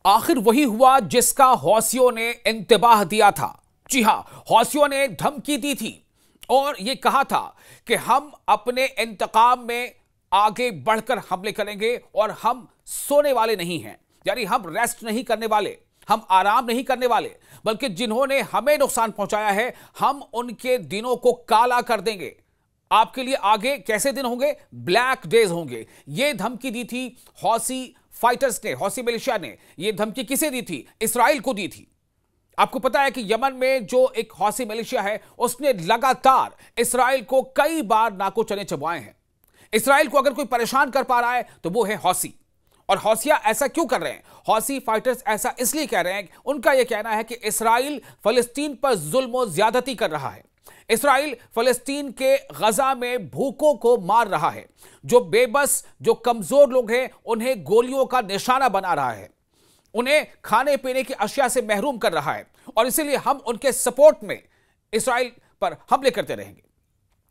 आखिर वही हुआ जिसका हौसियों ने इंतबाह दिया था। जी हां, हौसियों ने धमकी दी थी और यह कहा था कि हम अपने इंतकाम में आगे बढ़कर हमले करेंगे और हम सोने वाले नहीं हैं, यानी हम रेस्ट नहीं करने वाले, हम आराम नहीं करने वाले, बल्कि जिन्होंने हमें नुकसान पहुंचाया है हम उनके दिनों को काला कर देंगे। आपके लिए आगे कैसे दिन होंगे? ब्लैक डेज होंगे। यह धमकी दी थी हौसी फाइटर्स ने, हौसी मिलिशिया ने। यह धमकी किसे दी थी? इस्राइल को दी थी। आपको पता है कि यमन में जो एक हौसी मिलिशिया है उसने लगातार इस्राइल को कई बार नाको चने चबवाए हैं। इस्राइल को अगर कोई परेशान कर पा रहा है तो वो है हौसी। और हौसिया ऐसा क्यों कर रहे हैं? हौसी फाइटर्स ऐसा इसलिए कह रहे हैं, उनका यह कहना है कि इस्राइल फलस्तीन पर जुल्म और ज्यादती कर रहा है। इस्राइल फलस्तीन के गजा में भूखों को मार रहा है। जो बेबस, जो कमजोर लोग हैं उन्हें गोलियों का निशाना बना रहा है, उन्हें खाने पीने की अशिया से महरूम कर रहा है। और इसीलिए हम उनके सपोर्ट में इस्राइल पर हमले करते रहेंगे।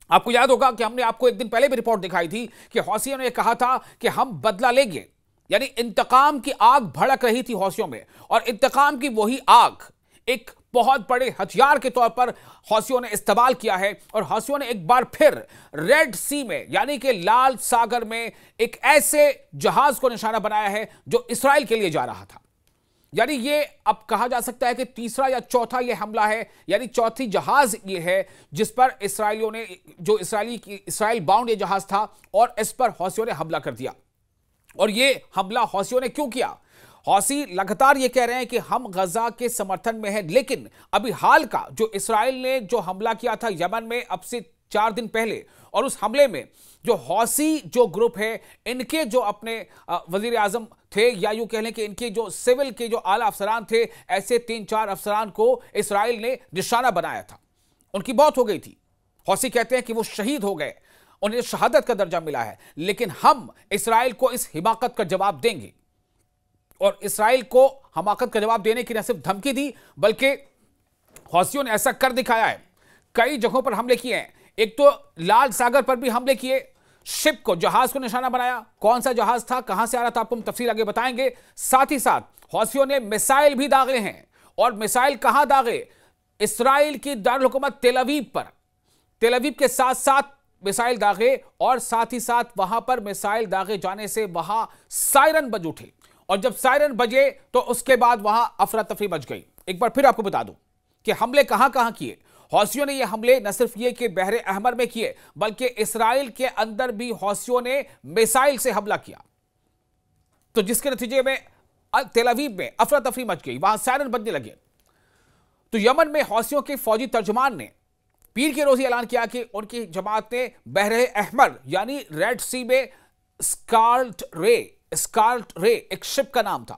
आपको याद होगा कि हमने आपको एक दिन पहले भी रिपोर्ट दिखाई थी कि हौसियों ने कहा था कि हम बदला लेंगे, यानी इंतकाम की आग भड़क रही थी हौसियों में। और इंतकाम की वही आग एक बहुत बड़े हथियार के तौर पर हौसियों ने इस्तेमाल किया है। और हौसियों ने एक बार फिर रेड सी में, यानी कि लाल सागर में, एक ऐसे जहाज को निशाना बनाया है जो इस्राइल के लिए जा रहा था। यानी ये अब कहा जा सकता है कि तीसरा या चौथा ये हमला है, यानी चौथी जहाज ये है जिस पर इस्राइलियों ने, जो इस्राइल बाउंड ये जहाज था, और इस पर हौसियों ने हमला कर दिया। और ये हमला हौसियों ने क्यों किया? हौसी लगातार ये कह रहे हैं कि हम गजा के समर्थन में हैं, लेकिन अभी हाल का जो इस्राइल ने जो हमला किया था यमन में अब से 4 दिन पहले, और उस हमले में जो हौसी जो ग्रुप है, इनके जो अपने वजीर आजम थे, या यूं कह लें कि इनके जो सिविल के जो आला अफसरान थे, ऐसे 3-4 अफसरान को इस्राइल ने निशाना बनाया था। उनकी मौत हो गई थी। हौसी कहते हैं कि वो शहीद हो गए, उन्हें शहादत का दर्जा मिला है, लेकिन हम इस्राइल को इस हिमाकत का जवाब देंगे। और इस्राइल को हमाकत का जवाब देने की न सिर्फ धमकी दी, बल्कि हौसियों ने ऐसा कर दिखाया है। कई जगहों पर हमले किए हैं। एक तो लाल सागर पर भी हमले किए, शिप को, जहाज को निशाना बनाया। कौन सा जहाज था, कहां से आ रहा था, आपको हम तफसील आगे बताएंगे। साथ ही साथ हौसियों ने मिसाइल भी दागे हैं। और मिसाइल कहां दागे? इस्राइल की दारुल हुकूमत तेल अवीव पर। तेल अवीव के साथ साथ मिसाइल दागे, और साथ ही साथ वहां पर मिसाइल दागे जाने से वहां सायरन बज उठे। और जब सायरन बजे तो उसके बाद वहां अफरा तफरी मच गई। एक बार फिर आपको बता दूं कि हमले कहां कहां किए। हौसियों ने यह हमले न सिर्फ ये कि बहरे अहमर में किए, बल्कि इस्राइल के अंदर भी हौसियों ने मिसाइल से हमला किया, तो जिसके नतीजे में तेल अवीव में अफरा तफरी मच गई, वहां सायरन बजने लगे। तो यमन में हौसियों के फौजी तर्जुमान ने पीर के रोज ऐलान किया कि उनकी जमात ने बहरे अहमर यानी रेड सी में स्कार्लेट रे एक शिप का नाम था,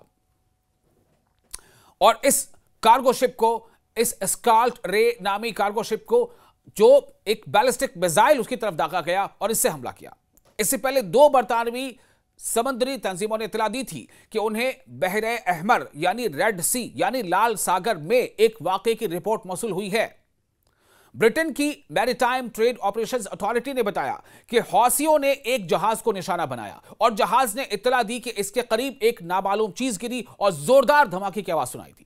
और इस कार्गो शिप को, इस स्कार्लेट रे नामी कार्गो शिप को, जो एक बैलिस्टिक मिसाइल उसकी तरफ दागा गया और इससे हमला किया। इससे पहले 2 बरतानवी समुद्री तंजीमों ने इतला दी थी कि उन्हें बहरे अहमर यानी रेड सी यानी लाल सागर में एक वाकये की रिपोर्ट मौसूल हुई है। ब्रिटेन की मैरीटाइम ट्रेड ऑपरेशंस अथॉरिटी ने बताया कि हौसियों ने एक जहाज को निशाना बनाया, और जहाज ने इत्तला दी कि इसके करीब एक नामालूम चीज गिरी और जोरदार धमाके की आवाज सुनाई दी।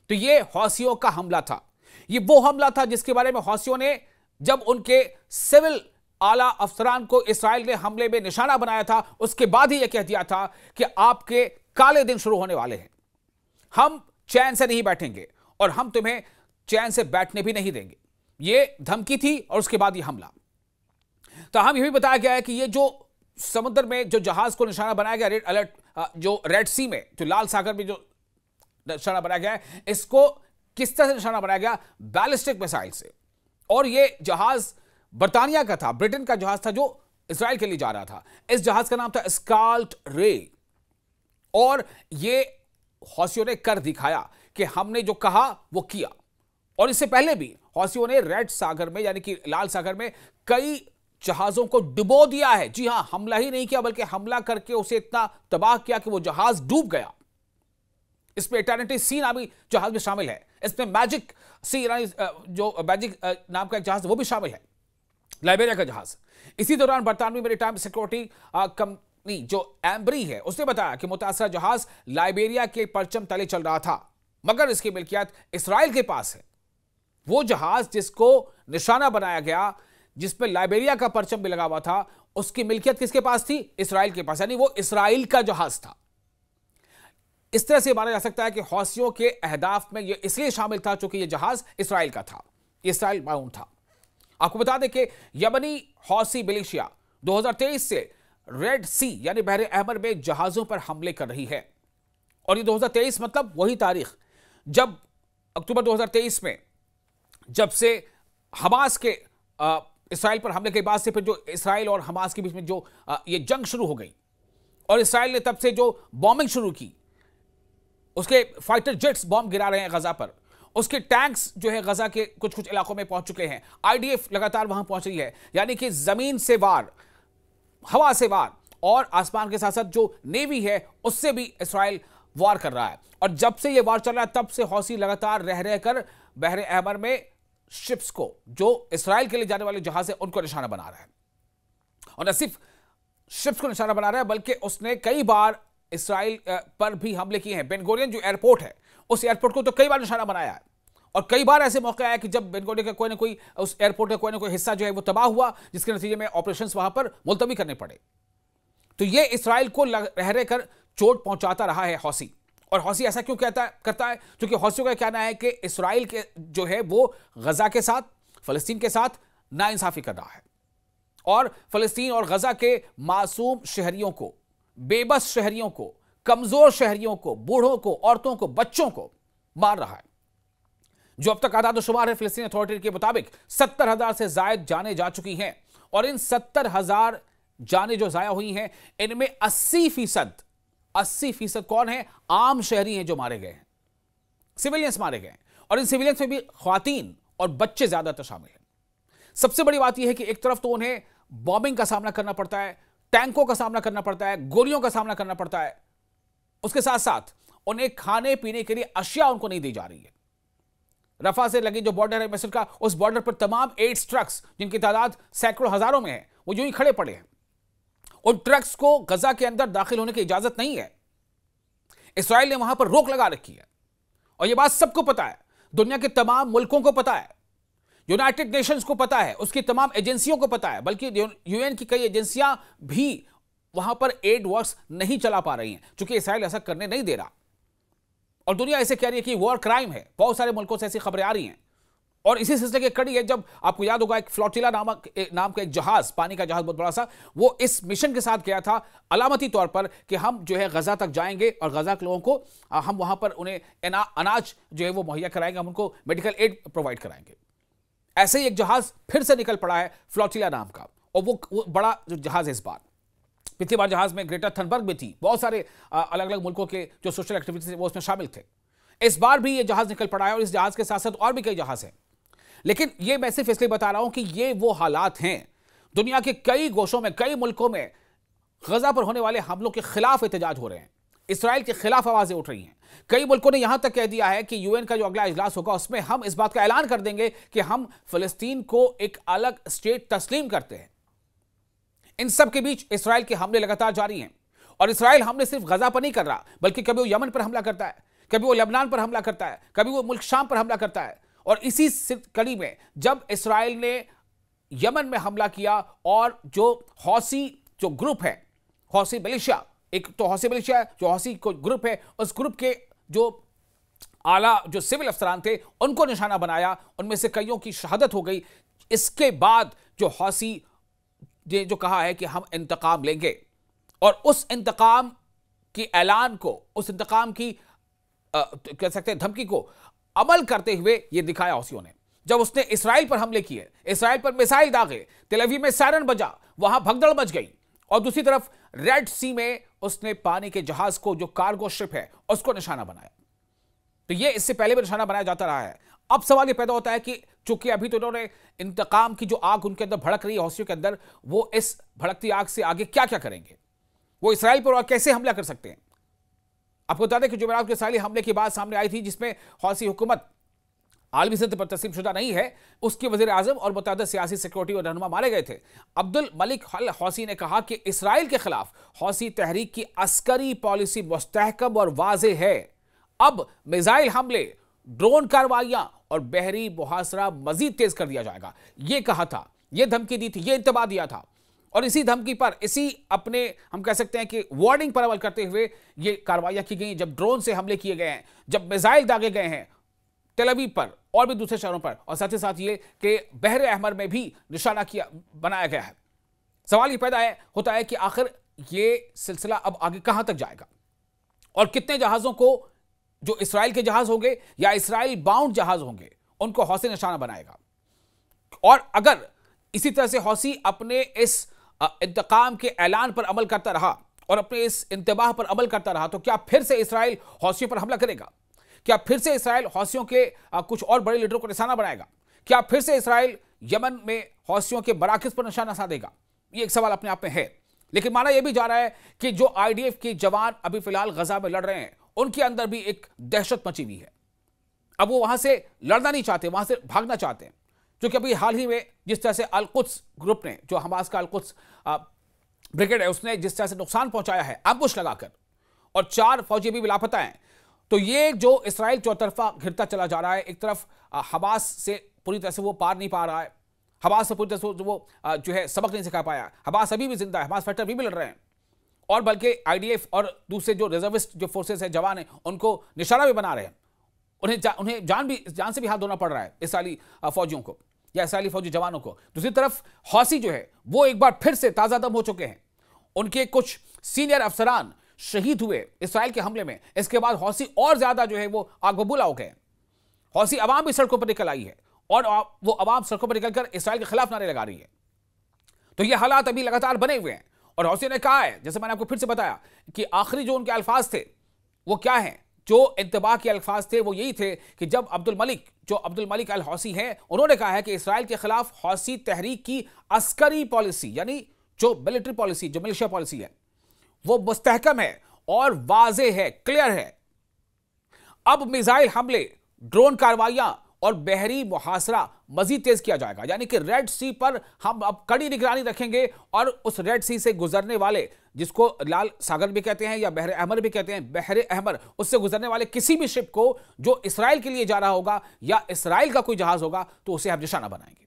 तो यह हौसियों का हमला था। यह वो हमला था जिसके बारे में हौसियों ने, जब उनके सिविल आला अफसरान को इस्राइल ने हमले में निशाना बनाया था, उसके बाद ही यह कह दिया था कि आपके काले दिन शुरू होने वाले हैं, हम चैन से नहीं बैठेंगे और हम तुम्हें चैन से बैठने भी नहीं देंगे। यह धमकी थी और उसके बाद यह हमला। तो हम यह भी बताया गया है कि यह जो समुद्र में जो जहाज को निशाना बनाया गया, रेड अलर्ट, जो रेड सी में, जो लाल सागर में जो निशाना बनाया गया है, इसको किस तरह से निशाना बनाया गया? बैलिस्टिक मिसाइल से। और यह जहाज बर्तानिया का था, ब्रिटेन का जहाज था जो इस्राइल के लिए जा रहा था। इस जहाज का नाम था स्कार्लेट रे। और यह हौसियों ने कर दिखाया कि हमने जो कहा वो किया। और इससे पहले भी हौसियों ने रेड सागर में, यानी कि लाल सागर में, कई जहाजों को डुबो दिया है। जी हां, हमला ही नहीं किया बल्कि हमला करके उसे इतना तबाह किया कि वो जहाज डूब गया। इसमें इटर्निटी सी नामी जहाज भी शामिल है। इसमें मैजिक सी, जो मैजिक नाम का एक जहाज वो भी शामिल है, लाइबेरिया का जहाज। इसी दौरान बरतानवी मैरीटाइम सिक्योरिटी नहीं, जो एम्बरी है उसने बताया कि मुतासरा जहाज लाइबेरिया के परचम तले चल रहा था, मगर इसकी मिल्कियत इसराइल के पास है। वो जहाज जिसको निशाना बनाया गया, जिसपे लाइबेरिया का परचम भी लगा हुआ था, उसकी मिल्कियत किसके पास थी? इसराइल के पास, यानी वो इसराइल का जहाज था। इस तरह से माना जा सकता है कि हौसियों के अहदाफ में यह इसलिए शामिल था क्योंकि यह जहाज इसराइल का था, इसराइल बाउंड था। आपको बता दें कि यमनी हौसी मिलिशिया 2023 से रेड सी यानी बहरे अहमर में जहाजों पर हमले कर रही है। और ये 2023 मतलब वही तारीख जब अक्टूबर 2023 में जब से हमास के इसराइल पर हमले के बाद से फिर जो इसराइल और हमास के बीच में जो ये जंग शुरू हो गई और इसराइल ने तब से जो बॉम्बिंग शुरू की, उसके फाइटर जेट्स बॉम्ब गिरा रहे हैं गजा पर, उसके टैंक्स जो है गजा के कुछ कुछ इलाकों में पहुंच चुके हैं, आईडीएफ लगातार वहां पहुंच रही है, यानी कि जमीन से वार, हवा से वार और आसमान के साथ साथ जो नेवी है उससे भी इसराइल वार कर रहा है। और जब से ये वार चल रहा है तब से हौसी लगातार रह रहकर बहरे अहमर में शिप्स को, जो इसराइल के लिए जाने वाले जहाज है, उनको निशाना बना रहा है। और न सिर्फ शिप्स को निशाना बना रहा है बल्कि उसने कई बार इसराइल पर भी हमले किए हैं। बेन गुरियन जो एयरपोर्ट है, उस एयरपोर्ट को तो कई बार निशाना बनाया है। और कई बार ऐसे मौके आया कि जब बेन गुरियन का कोई ना कोई, उस एयरपोर्ट का कोई ना कोई हिस्सा जो है वो तबाह हुआ, जिसके नतीजे में ऑपरेशंस वहां पर मुलतवी करने पड़े। तो ये इसराइल को रह रहकर चोट पहुंचाता रहा है हौसी। और हौसी ऐसा क्यों करता है? क्योंकि हौसियों का कहना है कि इसराइल के जो है वो गजा के साथ, फलस्तीन के साथ नाइंसाफी कर रहा है और फलस्तीन और गजा के मासूम शहरियों को, बेबस शहरियों को, कमजोर शहरियों को, बूढ़ों को, औरतों को, बच्चों को मार रहा है। जो अब तक आदाद शुमार है फिलिस्तीन अथॉरिटी के मुताबिक 70,000 से जायद जाने जा चुकी हैं। और इन 70,000 जाने जो जाया हुई हैं, इनमें 80% कौन है? आम शहरी हैं जो मारे गए हैं, सिविलियंस मारे गए हैं। और इन सिविलियंस में भी ख्वातीन और बच्चे ज्यादातर शामिल हैं। सबसे बड़ी बात यह है कि एक तरफ तो उन्हें बॉम्बिंग का सामना करना पड़ता है, टैंकों का सामना करना पड़ता है, गोलियों का सामना करना पड़ता है, उसके साथ साथ उन्हें खाने पीने के लिए अशिया उनको नहीं दी जा रही है। रफा से लगी जो बॉर्डर है मिस्र का, उस बॉर्डर पर तमाम एड्स ट्रक्स, जिनकी तादाद सैकड़ों हजारों में है, वो यूं ही खड़े पड़े हैं। उन ट्रक्स को गजा के अंदर दाखिल होने की इजाजत नहीं है। इसराइल ने वहां पर रोक लगा रखी है और यह बात सबको पता है, दुनिया के तमाम मुल्कों को पता है, यूनाइटेड नेशंस को पता है, उसकी तमाम एजेंसियों को पता है, बल्कि यूएन की कई एजेंसियां भी वहां पर एड वर्क्स नहीं चला पा रही हैं क्योंकि इसराइल ऐसा करने नहीं दे रहा। और दुनिया ऐसे कह रही है कि वॉर क्राइम है। बहुत सारे मुल्कों से ऐसी खबरें आ रही हैं। और इसी सिलसिले की कड़ी है, जब आपको याद होगा एक फ्लोटिला नाम का एक जहाज, पानी का जहाज बहुत बड़ा सा, वो इस मिशन के साथ गया था अलामती तौर पर कि हम जो है गजा तक जाएंगे और गजा के लोगों को हम वहां पर उन्हें अनाज जो है वो मुहैया कराएंगे, हम उनको मेडिकल एड प्रोवाइड कराएंगे। ऐसे ही एक जहाज फिर से निकल पड़ा है फ्लोटिला नाम का, और वो बड़ा जो जहाज है इस बार, पिछली बार जहाज में ग्रेटर थनबर्ग भी थी, बहुत सारे अलग अलग मुल्कों के जो सोशल एक्टिविटीज वो उसमें शामिल थे। इस बार भी ये जहाज निकल पड़ा है और इस जहाज के साथ साथ और भी कई जहाज हैं। लेकिन ये मैं सिर्फ इसलिए बता रहा हूं कि ये वो हालात हैं, दुनिया के कई गोशों में, कई मुल्कों में गजा पर होने वाले हमलों के खिलाफ एहतजाज हो रहे हैं, इसराइल के खिलाफ आवाजें उठ रही हैं। कई मुल्कों ने यहां तक कह दिया है कि यूएन का जो अगला इजलास होगा उसमें हम इस बात का ऐलान कर देंगे कि हम फिलिस्तीन को एक अलग स्टेट तस्लीम करते हैं। इन सब के बीच इसराइल के हमले लगातार जारी हैं। और इसराइल हमले सिर्फ गजा पर नहीं कर रहा, बल्कि कभी वो यमन पर हमला करता है, कभी वो लेबनान पर हमला करता है, कभी वो मुल्क शाम पर हमला करता है। और इसी कड़ी में जब इसराइल ने यमन में हमला किया और जो हौसी जो ग्रुप है, हौसी मिलिशिया, एक तो हौसी मिलिशिया जो हौसी को ग्रुप है, उस ग्रुप के जो आला जो सिविल अफसरान थे उनको निशाना बनाया, उनमें से कईयों की शहादत हो गई। इसके बाद जो हौसी जो कहा है कि हम इंतकाम लेंगे, और उस इंतकाम की ऐलान को, उस इंतकाम की कह सकते हैं धमकी को अमल करते हुए यह दिखाया हौसियों ने। जब उसने इसराइल पर हमले किए, इसराइल पर मिसाइल दागे, तेल अवीव में सायरन बजा, वहां भगदड़ मच गई, और दूसरी तरफ रेड सी में उसने पानी के जहाज को, जो कार्गो शिप है, उसको निशाना बनाया। तो यह इससे पहले भी निशाना बनाया जाता रहा है। अब सवाल यह पैदा होता है कि चूंकि अभी तो उन्होंने इंतकाम की जो आग उनके अंदर भड़क रही है हौसियों के अंदर, वो इस भड़कती आग से आगे क्या क्या करेंगे, वो इसराइल पर और कैसे हमला कर सकते हैं। आपको बता दें कि जुमेरात के इसराइली हमले की बात सामने आई थी, जिसमें हौसी हुकूमत आलमी सतह पर तस्लीम शुदा नहीं है, उसके वज़ीर आज़म और मुतअद्दिद सियासी सिक्योरिटी और रहनुमा मारे गए थे। अब्दुल मलिक अल हौसी ने कहा कि इसराइल के खिलाफ हौसी तहरीक की अस्करी पॉलिसी मुस्तहकम और वाज़ेह है। अब मिसाइल हमले, ड्रोन कार्रवाइयां और बहरी मुहासरा मजीद तेज कर दिया जाएगा, यह कहा था, यह धमकी दी थी, यह इंतबाह दिया था। और इसी धमकी पर, इसी अपने हम कह सकते हैं कि वार्निंग पर अमल करते हुए ये कार्रवाइयां की गई। जब ड्रोन से हमले किए गए हैं, जब मिसाइल दागे गए हैं तेल अवीव पर और भी दूसरे शहरों पर, और साथ ही साथ ये कि बहरे अहमर में भी निशाना बनाया गया है। सवाल ये पैदा होता है कि आखिर ये सिलसिला अब आगे कहां तक जाएगा और कितने जहाजों को, जो इसराइल के जहाज होंगे या इसराइल बाउंड जहाज होंगे, उनको हौसी निशाना बनाएगा। और अगर इसी तरह से हौसी अपने इस इंतकाम के ऐलान पर अमल करता रहा और अपने इस इंतबाह पर अमल करता रहा, तो क्या फिर से इसराइल हौसियों पर हमला करेगा? क्या फिर से इसराइल हौसियों के कुछ और बड़े लीडरों को निशाना बनाएगा? क्या फिर से इसराइल यमन में हौसियों के मराकज़ पर निशाना साधेगा? ये एक सवाल अपने आप में है। लेकिन माना यह भी जा रहा है कि जो IDF के जवान अभी फिलहाल गजा में लड़ रहे हैं, उनके अंदर भी एक दहशत मची हुई है। अब वो वहां से लड़ना नहीं चाहते, वहां से भागना चाहते हैं। क्योंकि अभी हाल ही में जिस तरह से अल-कुद्स ग्रुप ने, जो हमास का अल-कुद्स ब्रिगेड है, उसने जिस तरह से नुकसान पहुंचाया है एम्बुश लगाकर, और 4 फौजी भी लापता हैं, तो ये जो इसराइल चौतरफा घिरता चला जा रहा है, एक तरफ हमास से पूरी तरह से वो पार नहीं पा रहा है, हमास से पूरी तरह से वो जो है सबक नहीं सिखा पाया। हमास अभी भी जिंदा है, हमास फाइटर अभी भी लड़ रहे हैं, और बल्कि IDF और दूसरे जो रिजर्विस्ट जो फोर्सेस है, जवान है, उनको निशाना भी बना रहे हैं। उन्हें जान से भी हाथ धोना पड़ रहा है इसराइली फौजियों को या इसराइली फौजी जवानों को। दूसरी तरफ हौसी जो है वो एक बार फिर से ताज़ा दम हो चुके हैं। उनके कुछ सीनियर अफसरान शहीद हुए इसराइल के हमले में। इसके बाद हौसी और ज्यादा जो है वो आग बबूला हो गए। हौसी अवाम भी सड़कों पर निकल आई है और वो अवाम सड़कों पर निकलकर इसराइल के खिलाफ नारे लगा रही है। तो ये हालात अभी लगातार बने हुए हैं। और हौसी ने कहा है, जैसे मैंने आपको फिर से बताया, कि आखिरी जो उनके अल्फाज थे वो क्या हैं, जो इंतबाह के अल्फाज थे वो यही थे कि जब अब्दुल मलिक अल हौसी हैं, उन्होंने कहा है कि इसराइल के खिलाफ हौसी तहरीक की अस्करी पॉलिसी, यानी जो मिलिट्री पॉलिसी, जो मिलिशिया पॉलिसी है, वो मुस्तहकम है और वाज़ेह है, क्लियर है। अब मिसाइल हमले, ड्रोन कार्रवाइयां और बहरी मुहासरा मजीद तेज किया जाएगा। यानी कि रेड सी पर हम अब कड़ी निगरानी रखेंगे और उस रेड सी से गुजरने वाले, जिसको लाल सागर भी कहते हैं या बहरे अहमर भी कहते हैं, बहरे अहमर, उससे गुजरने वाले किसी भी शिप को जो इसराइल के लिए जा रहा होगा या इसराइल का कोई जहाज होगा, तो उसे हम निशाना बनाएंगे।